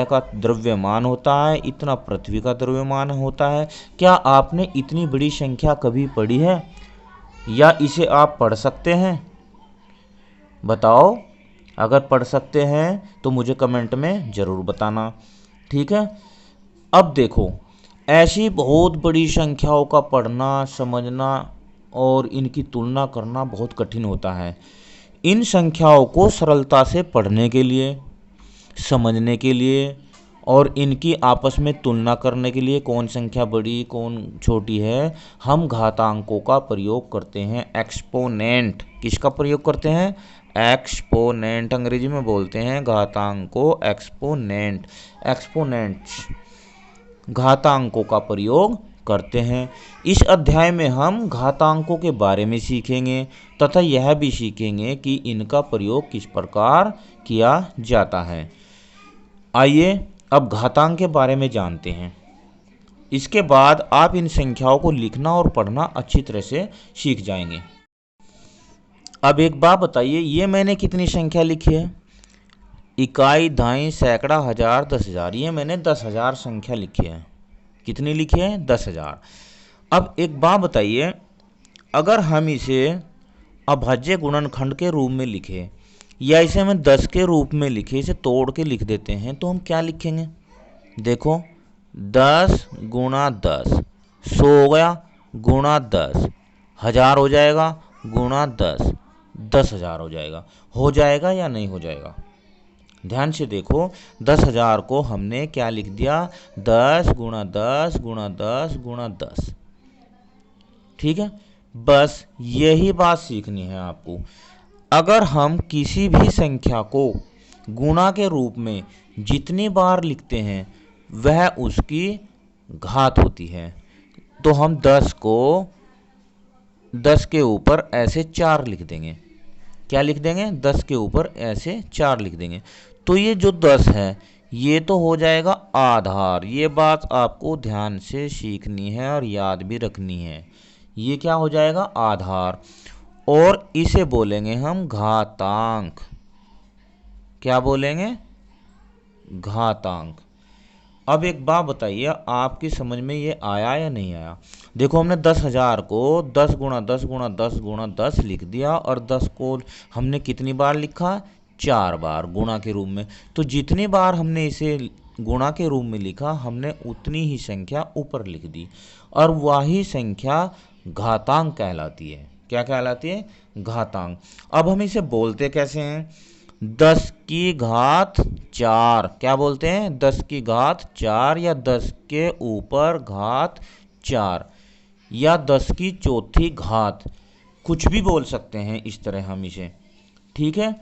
ग्रह का द्रव्यमान होता है, इतना पृथ्वी का द्रव्यमान होता है। क्या आपने इतनी बड़ी संख्या कभी पढ़ी है या इसे आप पढ़ सकते हैं? बताओ। अगर पढ़ सकते हैं तो मुझे कमेंट में ज़रूर बताना। ठीक है। अब देखो, ऐसी बहुत बड़ी संख्याओं का पढ़ना, समझना और इनकी तुलना करना बहुत कठिन होता है। इन संख्याओं को सरलता से पढ़ने के लिए, समझने के लिए और इनकी आपस में तुलना करने के लिए, कौन संख्या बड़ी कौन छोटी है, हम घातांकों का प्रयोग करते हैं। एक्सपोनेंट। किसका प्रयोग करते हैं? एक्सपोनेंट। अंग्रेजी में बोलते हैं घातांक को एक्सपोनेंट। एक्सपोनेंट्स घातांकों का प्रयोग करते हैं। इस अध्याय में हम घातांकों के बारे में सीखेंगे तथा यह भी सीखेंगे कि इनका प्रयोग किस प्रकार किया जाता है। आइए अब घातांक के बारे में जानते हैं। इसके बाद आप इन संख्याओं को लिखना और पढ़ना अच्छी तरह से सीख जाएंगे। अब एक बात बताइए, ये मैंने कितनी संख्या लिखी है? इकाई, दहाई, सैकड़ा, हजार, 10,000। ये मैंने 10,000 संख्या लिखी है। कितनी लिखी है? 10,000। अब एक बात बताइए, अगर हम इसे अभाज्य गुणनखंड के रूप में लिखें या इसे हमें 10 के रूप में लिखे, इसे तोड़ के लिख देते हैं, तो हम क्या लिखेंगे? देखो, 10 गुणा 10 100 हो गया, गुणा 10 1000 हो जाएगा, गुणा 10 10,000 हो जाएगा। हो जाएगा या नहीं हो जाएगा? ध्यान से देखो, 10,000 को हमने क्या लिख दिया? 10 गुणा 10 गुणा 10 गुणा 10। ठीक है। बस यही बात सीखनी है आपको। अगर हम किसी भी संख्या को गुणा के रूप में जितनी बार लिखते हैं वह उसकी घात होती है। तो हम 10 को 10 के ऊपर ऐसे 4 लिख देंगे। क्या लिख देंगे? 10 के ऊपर ऐसे 4 लिख देंगे। तो ये जो 10 है ये तो हो जाएगा आधार। ये बात आपको ध्यान से सीखनी है और याद भी रखनी है। ये क्या हो जाएगा? आधार। और इसे बोलेंगे हम घातांक। क्या बोलेंगे? घातांक। अब एक बात बताइए, आपकी समझ में ये आया या नहीं आया? देखो, हमने 10,000 को 10 गुणा 10 गुणा 10 गुणा 10 लिख दिया और 10 को हमने कितनी बार लिखा? 4 बार गुणा के रूप में। तो जितनी बार हमने इसे गुणा के रूप में लिखा, हमने उतनी ही संख्या ऊपर लिख दी और वही संख्या घातांक कहलाती है। क्या कहलाती है? घातांक। अब हम इसे बोलते कैसे हैं? 10 की घात 4। क्या बोलते हैं? 10 की घात 4 या 10 के ऊपर घात 4 या 10 की चौथी घात, कुछ भी बोल सकते हैं इस तरह हम इसे। ठीक है।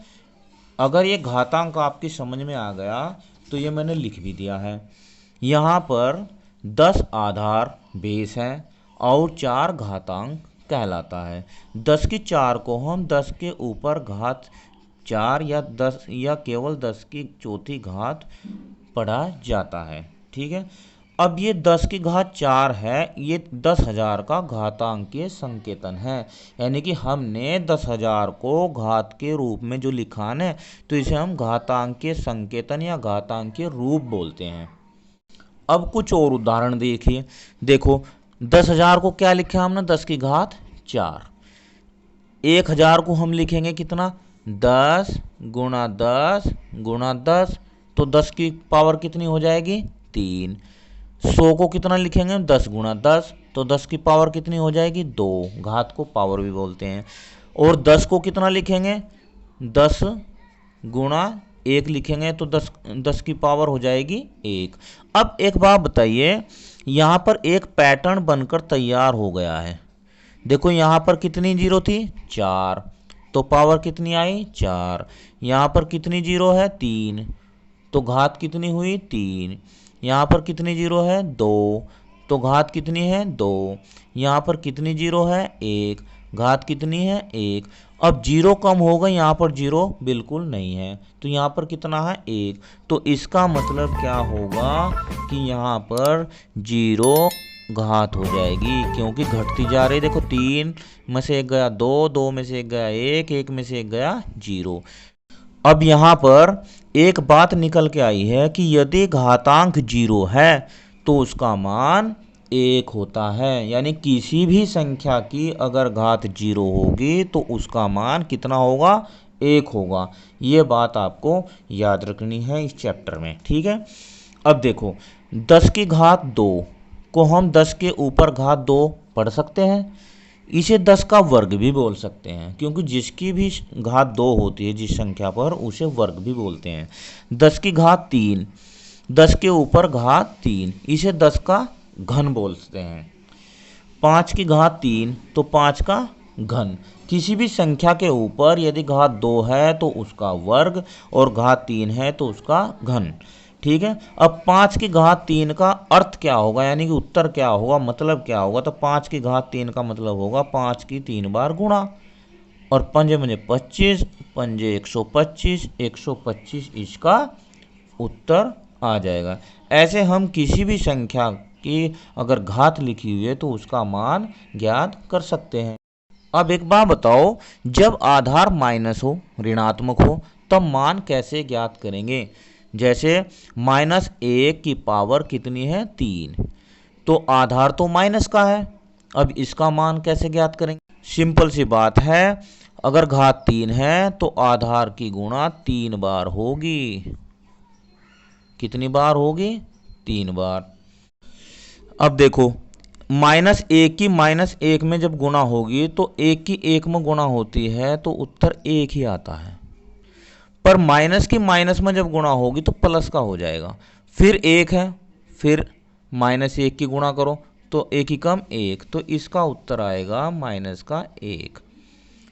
अगर ये घातांक आपकी समझ में आ गया तो ये मैंने लिख भी दिया है। यहाँ पर 10 आधार बेस है और 4 घातांक कहलाता है। 10 की 4 को हम 10 के ऊपर घात 4 या 10 या केवल 10 की चौथी घात पढ़ा जाता है। ठीक है। अब ये 10 की घात 4 है, ये 10,000 का घातांकीय संकेतन है। यानी कि हमने 10,000 को घात के रूप में जो लिखा है, तो इसे हम घातांकीय संकेतन या घातांकीय रूप बोलते हैं। अब कुछ और उदाहरण देखिए। देखो 10,000 को क्या लिखा हमने, 10 की घात 4। 1,000 को हम लिखेंगे कितना, 10 गुणा 10 गुणा 10, तो 10 की पावर कितनी हो जाएगी, 3। 100 को कितना लिखेंगे, 10 गुणा 10, तो 10 की पावर कितनी हो जाएगी, 2। घात को पावर भी बोलते हैं। और 10 को कितना लिखेंगे, 10 गुणा 1 लिखेंगे, तो 10 की पावर हो जाएगी 1। अब एक बात बताइए, यहाँ पर एक पैटर्न बनकर तैयार हो गया है। देखो यहाँ पर कितनी जीरो थी, 4, तो पावर कितनी आई, 4। यहाँ पर कितनी जीरो है, 3, तो घात कितनी हुई, 3। यहाँ पर कितनी जीरो है, 2, तो घात कितनी है, 2। यहाँ पर कितनी जीरो है, 1, घात कितनी है, 1। अब जीरो कम हो गई, यहाँ पर जीरो बिल्कुल नहीं है, तो यहाँ पर कितना है, 1। तो इसका मतलब क्या होगा कि यहाँ पर जीरो घात हो जाएगी, क्योंकि घटती जा रही। देखो 3 में से 1 गया 2, 2 में से 1 गया 1, 1 में से 1 गया 0। अब यहाँ पर एक बात निकल के आई है कि यदि घातांक 0 है तो उसका मान 1 होता है। यानी किसी भी संख्या की अगर घात 0 होगी तो उसका मान कितना होगा, 1 होगा। ये बात आपको याद रखनी है इस चैप्टर में, ठीक है। अब देखो 10 की घात 2 को हम 10 के ऊपर घात 2 पढ़ सकते हैं। इसे 10 का वर्ग भी बोल सकते हैं, क्योंकि जिसकी भी घात 2 होती है जिस संख्या पर, उसे वर्ग भी बोलते हैं। 10 की घात 3, 10 के ऊपर घात 3, इसे 10 का घन बोलते हैं। 5 की घात 3, तो 5 का घन। किसी भी संख्या के ऊपर यदि घात 2 है तो उसका वर्ग, और घात 3 है तो उसका घन, ठीक है। अब 5 की घात 3 का अर्थ क्या होगा, यानी कि उत्तर क्या होगा, मतलब क्या होगा, तो 5 की घात 3 का मतलब होगा 5 की 3 बार गुणा, और पंजे पंजे 25, पंजे 125, 125 इसका उत्तर आ जाएगा। ऐसे हम किसी भी संख्या की अगर घात लिखी हुई है तो उसका मान ज्ञात कर सकते हैं। अब एक बात बताओ, जब आधार माइनस हो, ऋणात्मक हो, तब मान कैसे ज्ञात करेंगे। जैसे -1 की पावर कितनी है, 3, तो आधार तो माइनस का है। अब इसका मान कैसे ज्ञात करेंगे, सिंपल सी बात है। अगर घात 3 है तो आधार की गुणा 3 बार होगी। कितनी बार होगी, 3 बार। अब देखो -1 की -1 में जब गुणा होगी तो 1 की 1 में गुणा होती है तो उत्तर 1 ही आता है। पर माइनस की माइनस में जब गुणा होगी तो प्लस का हो जाएगा। फिर 1 है, फिर -1 की गुणा करो तो 1 ही कम 1, तो इसका उत्तर आएगा माइनस का 1।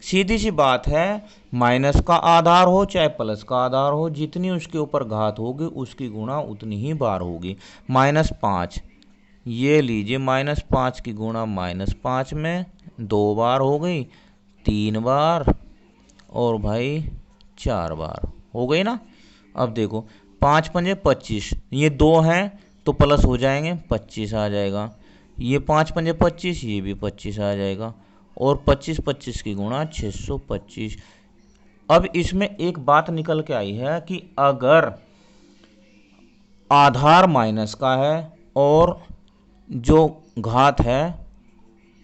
सीधी सी बात है, माइनस का आधार हो चाहे प्लस का आधार हो, जितनी उसके ऊपर घात होगी उसकी गुणा उतनी ही बार होगी। -5, ये लीजिए -5 की गुणा -5 में 2 बार हो गई, 3 बार, और भाई 4 बार हो गई ना। अब देखो 5 पंजे 25, ये 2 हैं तो प्लस हो जाएंगे, 25 आ जाएगा। ये 5 पंजे 25, ये भी 25 आ जाएगा, और 25 25 की गुणा 625। अब इसमें एक बात निकल के आई है कि अगर आधार माइनस का है और जो घात है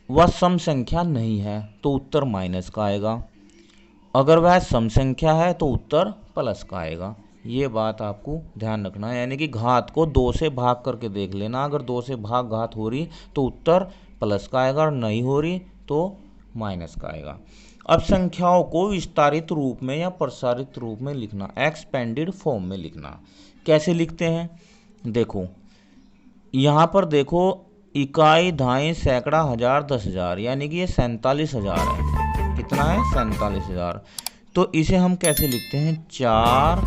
वह सम संख्या नहीं है तो उत्तर माइनस का आएगा। अगर वह सम संख्या है तो उत्तर प्लस का आएगा। ये बात आपको ध्यान रखना है। यानी कि घात को 2 से भाग करके देख लेना। अगर 2 से भाग घात हो रही तो उत्तर प्लस का आएगा, और नहीं हो रही तो माइनस का आएगा। अब संख्याओं को विस्तारित रूप में या प्रसारित रूप में लिखना, एक्सपेंडेड फॉर्म में लिखना। कैसे लिखते हैं, देखो यहाँ पर देखो, इकाई, दहाई, सैकड़ा, हजार, 10,000, यानी कि ये 47,000 है। कितना है, 47,000। तो इसे हम कैसे लिखते हैं, 4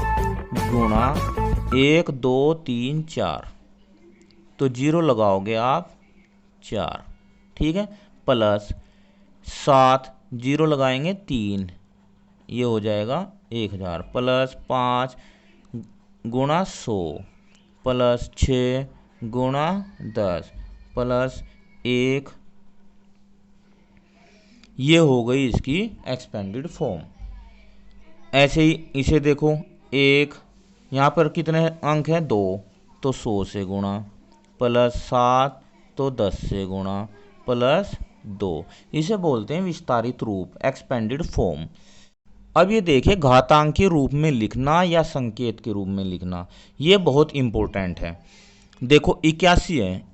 गुणा 1 2 3 4, तो 0 लगाओगे आप 4, ठीक है, प्लस 7, 0 लगाएंगे 3, ये हो जाएगा 1,000, प्लस 5 गुणा 100, प्लस 6 गुणा 10 प्लस 1, ये हो गई इसकी एक्सपेंडेड फॉर्म। ऐसे ही इसे देखो, 1, यहाँ पर कितने अंक हैं 2, तो 100 से गुणा, प्लस 7 तो 10 से गुणा, प्लस 2, इसे बोलते हैं विस्तारित रूप, एक्सपेंडेड फॉर्म। अब ये देखिए, घातांक के रूप में लिखना या संकेत के रूप में लिखना, ये बहुत इंपॉर्टेंट है। देखो 81 है,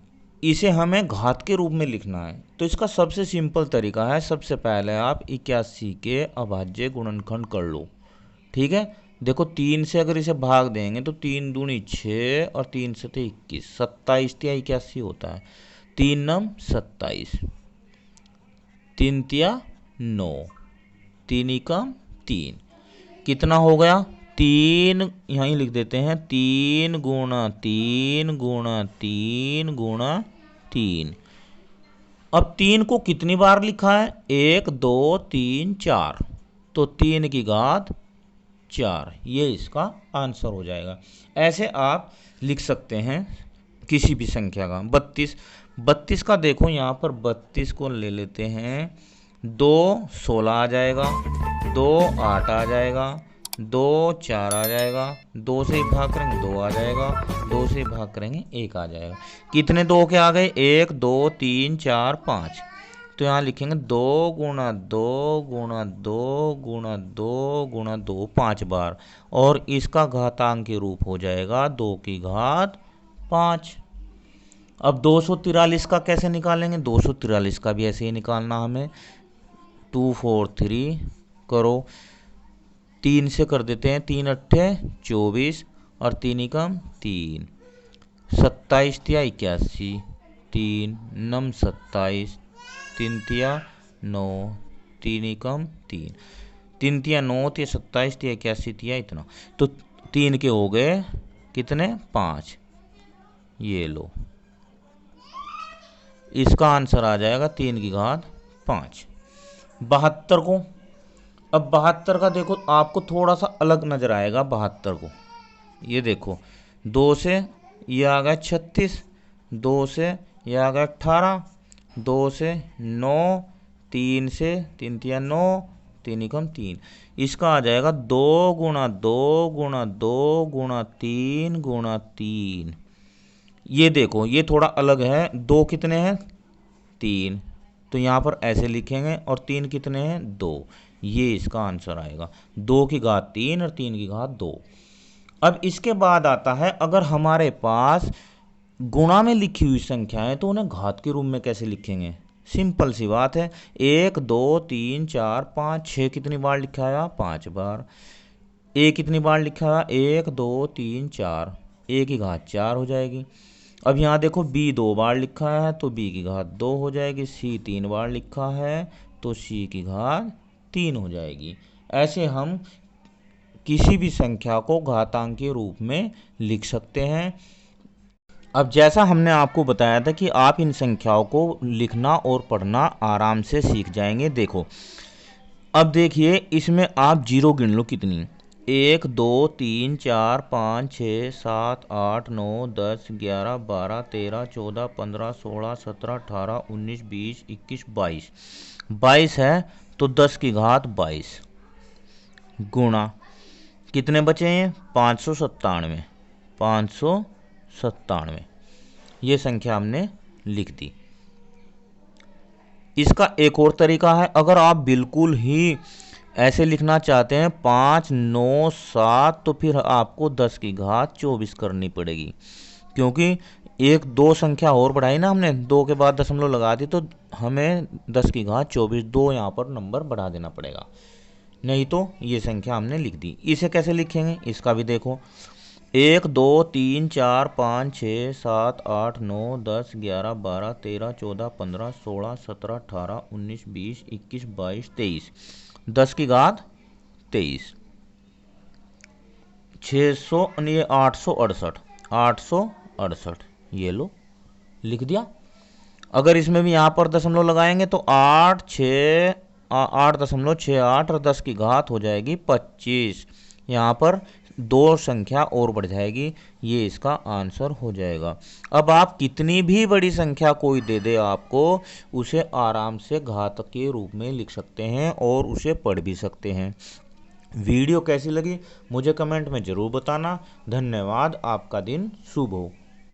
इसे हमें घात के रूप में लिखना है, तो इसका सबसे सिंपल तरीका है, सबसे पहले आप 81 के अभाज्य गुणनखंड कर लो। ठीक है, देखो 3 से अगर इसे भाग देंगे तो 3 दूनी 6 और 3 से 21, 27 तिया 81 होता है। 3 नम 27, 3 तिया 9, 3 एकम 3, कितना हो गया 3, यहीं लिख देते हैं 3 गुणा 3 गुणा 3 गुणा 3। अब 3 को कितनी बार लिखा है, 1 2 3 4, तो 3 की घात 4, ये इसका आंसर हो जाएगा। ऐसे आप लिख सकते हैं किसी भी संख्या का। 32 का देखो, यहाँ पर 32 को ले लेते हैं, 2 16 आ जाएगा, 2 8 आ जाएगा, 2 4 आ जाएगा, 2 से भाग करेंगे 2 आ जाएगा, 2 से भाग करेंगे 1 आ जाएगा। कितने 2 के आ गए, 1 2 3 4 5, तो यहाँ लिखेंगे 2 गुणा 2 गुणा 2 गुणा 2 गुणा 2 5 बार, और इसका घातांक के रूप हो जाएगा 2 की घात 5। अब 243 का कैसे निकालेंगे, 243 का भी ऐसे ही निकालना हमें। 2 4 3 करो, 3 से कर देते हैं, 3 अट्ठे 24 और 3 एकम 3, 27 तिया 81, 3 नम 27, 3 तिया 9, 3 एकम 3, 3 तिया 9 तिया 27 तिया 81 तिया इतना, तो 3 के हो गए कितने 5, ये लो, इसका आंसर आ जाएगा 3 की घात 5। 72 को, अब 72 का देखो आपको थोड़ा सा अलग नजर आएगा। 72 को ये देखो, 2 से ये आ गया 36, 2 से ये आ गया 18, 2 से 9, 3 से 3 तिया 9, 3 एकम 3, इसका आ जाएगा 2 गुणा 2 गुणा 2 गुणा 3 गुणा 3। ये देखो ये थोड़ा अलग है, 2 कितने हैं 3, तो यहाँ पर ऐसे लिखेंगे, और 3 कितने हैं 2, ये इसका आंसर आएगा 2 की घात 3 और 3 की घात 2। अब इसके बाद आता है, अगर हमारे पास गुणा में लिखी हुई संख्या है तो उन्हें घात के रूप में कैसे लिखेंगे। सिंपल सी बात है, 1 2 3 4 5 6 कितनी बार लिखा है 5 बार, ए कितनी बार लिखा है 1 2 3 4, ए की घात 4 हो जाएगी। अब यहाँ देखो बी 2 बार लिखा है तो बी की घात 2 हो जाएगी, सी 3 बार लिखा है तो सी की घात 3 हो जाएगी। ऐसे हम किसी भी संख्या को घातांक के रूप में लिख सकते हैं। अब जैसा हमने आपको बताया था कि आप इन संख्याओं को लिखना और पढ़ना आराम से सीख जाएंगे। देखो अब देखिए, इसमें आप जीरो गिन लो कितनी, 1 2 3 4 5 6 7 8 9 10 11 12 13 14 15 16 17 18 19 20 21 22, 22 है तो 10 की घात 22 गुणा कितने बचे हैं 597, 597, ये संख्या हमने लिख दी। इसका एक और तरीका है, अगर आप बिल्कुल ही ऐसे लिखना चाहते हैं 5 9 7, तो फिर आपको 10 की घात 24 करनी पड़ेगी, क्योंकि एक 2 संख्या और बढ़ाई ना हमने, 2 के बाद दशमलव लगा दी, तो हमें 10 की घात 24 2 यहाँ पर नंबर बढ़ा देना पड़ेगा, नहीं तो ये संख्या हमने लिख दी। इसे कैसे लिखेंगे, इसका भी देखो, 1 2 3 4 5 6 7 8 9 10 11 12 13 14 15 16 17 18 19 20 21 22 23, 10 की घात 23, 600 ये 868, 868, ये लो लिख दिया। अगर इसमें भी यहाँ पर दशमलव लगाएंगे तो 8.68 और 10 की घात हो जाएगी 25, यहाँ पर 2 संख्या और बढ़ जाएगी, ये इसका आंसर हो जाएगा। अब आप कितनी भी बड़ी संख्या कोई दे दे आपको, उसे आराम से घात के रूप में लिख सकते हैं और उसे पढ़ भी सकते हैं। वीडियो कैसी लगी मुझे कमेंट में ज़रूर बताना। धन्यवाद, आपका दिन शुभ हो।